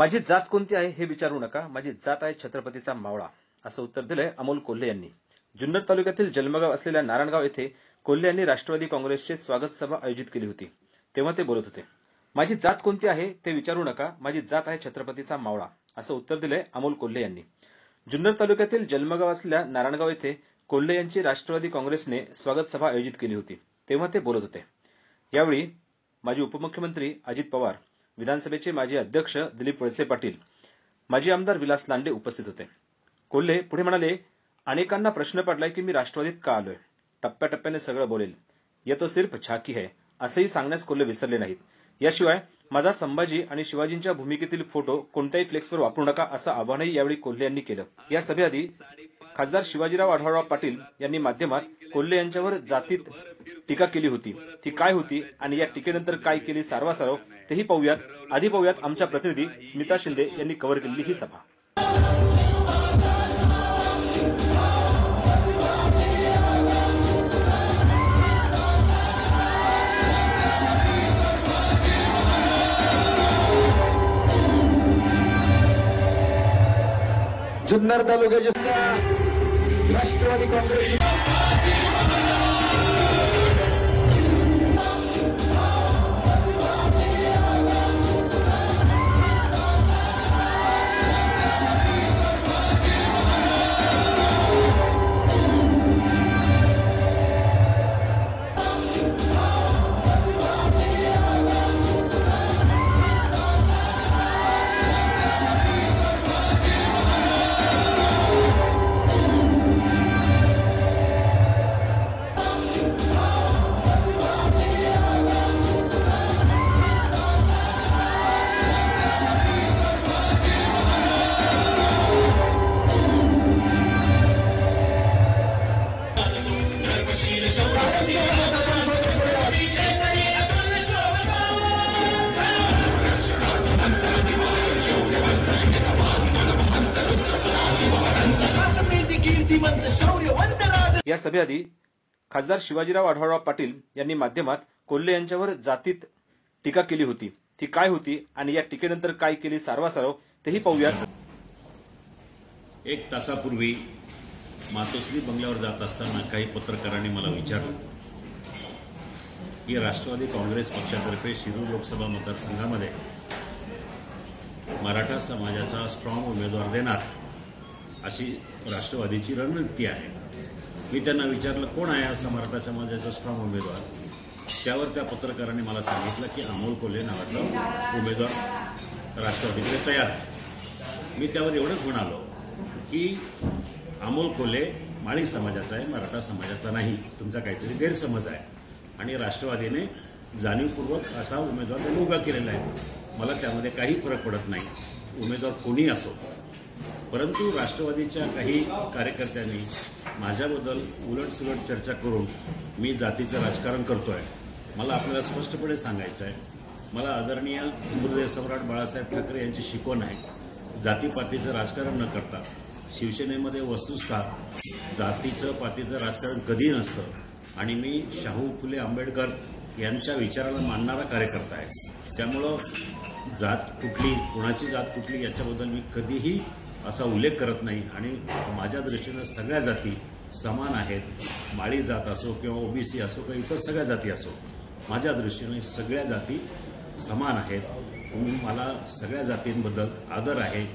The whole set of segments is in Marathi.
माझी जात कोणती आहे हे विचारू नका, माझी जात आहे छत्रपतीचा मावळा, असं उत्तर दिलंय अमोल कोल्हे यांनी। जुन्नर तालुक्यातील जन्मगाव असलेल्या नारायणगाव येथे कोल्हे यांनी राष्ट्रवादी काँग्रेसचे स्वागत सभा आयोजित केली होती, तेव्हा ते बोलत होते। माझी जात कोणती आहे ते विचारू नका, माझी जात आहे छत्रपतीचा मावळा, असं उत्तर दिलंय अमोल कोल्हे यांनी। जुन्नर तालुक्यातील जन्मगाव असलेल्या नारायणगाव येथे कोल्हे यांची राष्ट्रवादी काँग्रेसने स्वागत सभा आयोजित केली होती, तेव्हा ते बोलत होते। यावेळी माजी उपमुख्यमंत्री अजित पवार, विधानसभेचे माजी अध्यक्ष दिलीप वळसे पाटील, माजी आमदार विलास लांडे उपस्थित होते। कोल्हे पुढे म्हणाले, अनेकांना प्रश्न पडलाय की मी राष्ट्रवादीत का आलोय, टप्प्याटप्प्याने सगळं बोलेल, ये तो सिर्फ झाकी है, असंही सांगण्यास कोल्हे विसरले नाहीत। याशिवाय माझा संभाजी आणि शिवाजींच्या भूमिकेतील फोटो कोणत्याही फ्लेक्सवर वापरू नका, असं आवाहनही यावेळी कोल्हे यांनी केलं। या सभेआधी खासदार शिवाजीराव आढळराव पाटील यांनी माध्यमात कोल्हे यांच्यावर जातीत टीका केली होती, ती काय होती आणि या टीकेनंतर काय केली सारवासारव तेही पाहूयात। आधी पाहूयात आमच्या प्रतिनिधी स्मिता शिंदे यांनी कव्हर केलेली ही सभा। जुन्नर तालुक्याच्या राष्ट्रवादी काँग्रेस या सभेआधी खासदार शिवाजीराव आढळराव पाटील यांनी माध्यमात कोल्हे यांच्यावर जातीत टीका केली होती, ती काय होती आणि या टीकेनंतर काय केली सारवासारव तेही पाहूयात। एक तासापूर्वी मातोश्री बंगल्यावर जात असताना काही पत्रकारांनी मला विचारलं की राष्ट्रवादी काँग्रेस पक्षातर्फे शिरूर लोकसभा मतदारसंघामध्ये मराठा समाजाचा स्ट्रॉंग उमेदवार देणार अशी राष्ट्रवादीची रणनीती आहे। मी त्यांना विचारलं कोण आहे असा मराठा समाजाचा स्ट्रॉंग उमेदवार, त्यावर त्या पत्रकारांनी मला सांगितलं की अमोल कोल्हे नावाचा उमेदवार राष्ट्रवादीकडे तयार आहे। मी त्यावर एवढंच म्हणालो की अमोल कोल्हे माळी समाजाचा आहे, मराठा समाजाचा नाही, तुमचा काहीतरी गैरसमज आहे आणि राष्ट्रवादीने जाणीवपूर्वक असा उमेदवार त्यांनी उभा केलेला आहे। मला त्यामध्ये काही फरक पडत नाही, उमेदवार कोणी असो, परंतु राष्ट्रवादीच्या काही कार्यकर्त्यांनी माझ्याबद्दल उलटसुलट चर्चा करून मी जातीचं राजकारण करतो आहे। मला आपल्याला स्पष्टपणे सांगायचं आहे, मला आदरणीय हिंदुहृदय सम्राट बाळासाहेब ठाकरे यांची शिकवण आहे, जातीपातीचं राजकारण न करता। शिवसेनेमध्ये वस्तुतः जातीचं पातीचं राजकारण कधी नसतं आणि मी शाहू फुले आंबेडकर यांच्या विचाराला मानणारा कार्यकर्ता आहे। त्यामुळं जात कुठली, कोणाची जात कुठली याच्याबद्दल मी कधीही असा उल्लेख करत नाही आणि माझ्या दृष्टीनं सगळ्या जाती समान आहेत। माळी जात असो किंवा ओबीसी असो किंवा इतर सगळ्या जाती असो, माझ्या दृष्टीने सगळ्या जाती समान आहेत। मला सगळ्या जातींबद्दल आदर आहे,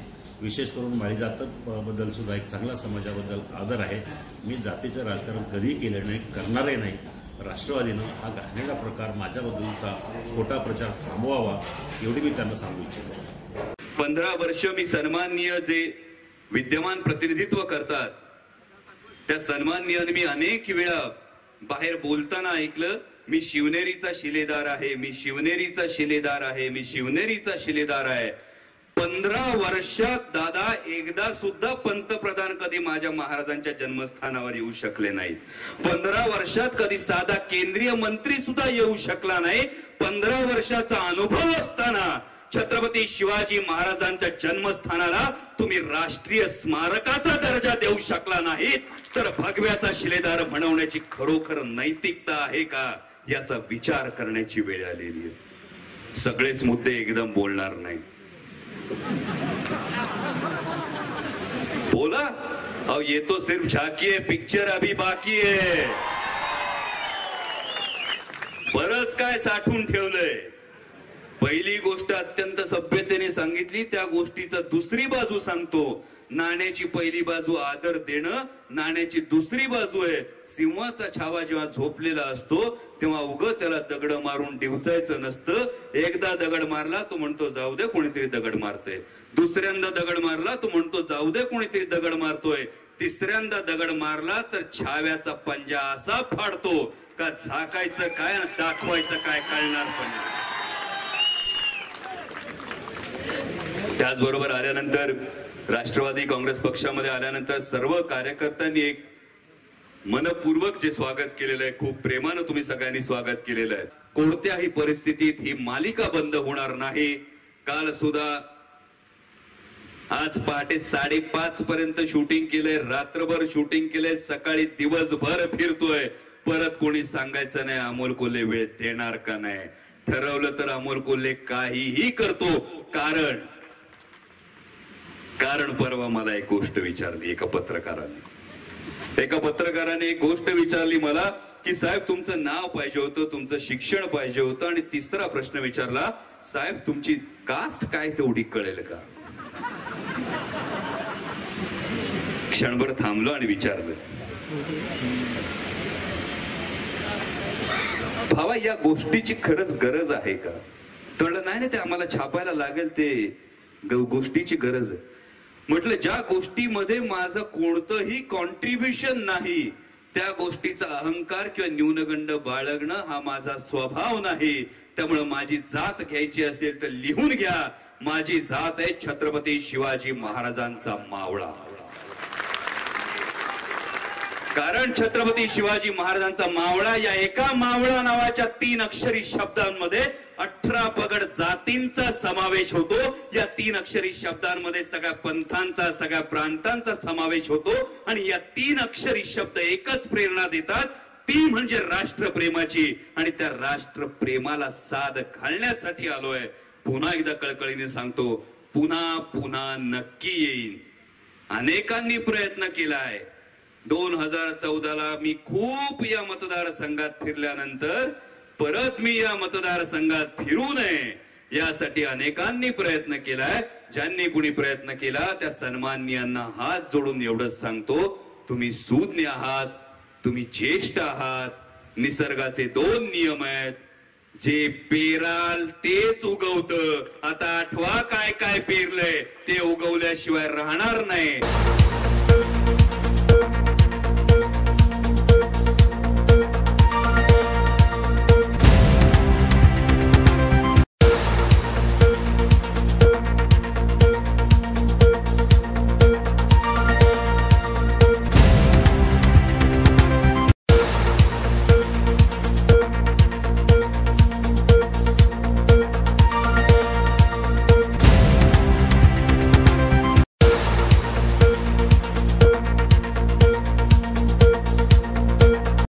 विशेष करून माळी जातबद्दल सुद्धा एक चांगला समाजाबद्दल आदर आहे। मी जातीचं राजकारण कधीही केलं नाही, करणारही नाही। राष्ट्रवादीनं हा घाणेरडा प्रकार माझ्याबद्दलचा खोटा प्रचार थांबवावा एवढी मी त्यांना सांगू इच्छितो। 15 वर्ष मी सन्माननीय जे विद्यमान प्रतिनिधित्व करतात त्या सन्माननीयाने मी अनेक वेळा बाहेर बोलताना ऐकलं, मी शिवनेरीचा शिलेदार आहे, मी शिवनेरीचा शिलेदार आहे, मी शिवनेरीचा शिलेदार आहे। 15 वर्षात दादा एकदा सुद्धा पंतप्रधान कधी माझ्या महाराजांच्या जन्मस्थानावर येऊ शकले नाहीत। 15 वर्षात कधी साधा केंद्रीय मंत्री सुद्धा येऊ शकला नाही। 15 वर्षाचा अनुभव असताना छत्रपती शिवाजी महाराजांच्या जन्मस्थानाला तुम्ही राष्ट्रीय स्मारकाचा दर्जा देऊ शकला नाहीत, तर भगव्याचा शिलेदार बनवण्याची खरोखर नैतिकता आहे का याचा विचार करण्याची वेळ आलेली आहे। सगळेच मुद्दे एकदम बोलणार नाही, बोला अहो ये तो सिर्फ झाकी है, पिक्चर अभी बाकी है. बरंच काय साठवून ठेवलंय. पहिली गोष्ट अत्यंत सभ्यतेने सांगितली, त्या गोष्टीचा दुसरी बाजू सांगतो. नाण्याची पहिली बाजू आदर देणं, नाण्याची दुसरी बाजू आहे सिंहाचा छावा जेव्हा झोपलेला असतो तेव्हा उग त्याला दगड मारून डिवचायचं नसतं. एकदा दगड मारला तो म्हणतो जाऊ दे कोणीतरी दगड मारतोय. दुसऱ्यांदा दगड मारला तो म्हणतो जाऊ दे कोणीतरी दगड मारतोय. तिसऱ्यांदा दगड मारला तर छाव्याचा पंजा असा फाडतो का झाकायचं काय दाखवायचं काय कळणार पण नाही. त्याचबरोबर आल्यानंतर राष्ट्रवादी काँग्रेस पक्षामध्ये आल्यानंतर सर्व कार्यकर्त्यांनी एक मनपूर्वक जे स्वागत केलेलं आहे, खूप प्रेमानं तुम्ही सगळ्यांनी स्वागत केलेलं आहे. कोणत्याही परिस्थितीत ही मालिका बंद होणार नाही. काल सुद्धा आज पहाटे 5:30 पर्यंत शूटिंग केलंय, रात्रभर शूटिंग केलंय, सकाळी दिवसभर फिरतोय. परत कोणी सांगायचं नाही अमोल कोल्हे वेळ देणार का नाही. ठरवलं तर अमोल कोल्हे काहीही करतो. कारण परवा मला एक गोष्ट विचारली एका पत्रकाराने एक गोष्ट विचारली मला की साहेब तुमचं नाव पाहिजे होतं, तुमचं शिक्षण पाहिजे होतं, आणि तिसरा प्रश्न विचारला साहेब तुमची कास्ट काय तेवढी कळेल का. क्षणभर थांबलो आणि विचारलं भावा या गोष्टीची खरंच गरज आहे का. तर नाही ते आम्हाला छापायला लागेल ते गोष्टीची गरज आहे. म्हटलं ज्या गोष्टीमध्ये माझं कोणतंही कॉन्ट्रीब्युशन नाही त्या गोष्टीचा अहंकार किंवा न्यूनगंड बाळगणं हा माझा स्वभाव नाही. त्यामुळे माझी जात घ्यायची असेल तर लिहून घ्या, माझी जात आहे छत्रपती शिवाजी महाराजांचा मावळा. कारण छत्रपती शिवाजी महाराजांचा मावळा या एका मावळा नावाच्या 3 अक्षरी शब्दांमध्ये 18 पगड जातींचा समावेश होतो. या 3 अक्षरी शब्दांमध्ये सगळ्या पंथांचा, सगळ्या प्रांतांचा समावेश होतो. आणि या 3 अक्षरी शब्द एकच प्रेरणा देतात, ती म्हणजे राष्ट्रप्रेमाची. आणि त्या राष्ट्रप्रेमाला साद घालण्यासाठी आलोय. पुन्हा एकदा कळकळीने सांगतो, पुन्हा पुन्हा नक्की येईन. अनेकांनी प्रयत्न केलाय. 2014ला मी खूप या मतदारसंघात फिरल्यानंतर परत मी या मतदारसंघात फिरू नये यासाठी अनेकांनी प्रयत्न केलाय. ज्यांनी कुणी प्रयत्न केला त्या सन्माननीयांना हात जोडून एवढंच सांगतो, तुम्ही सुज्ञ आहात, तुम्ही ज्येष्ठ आहात. निसर्गाचे 2 नियम आहेत, जे पेराल तेच उगवतं. आता आठवा काय काय पेरलंय ते उगवल्याशिवाय राहणार नाही.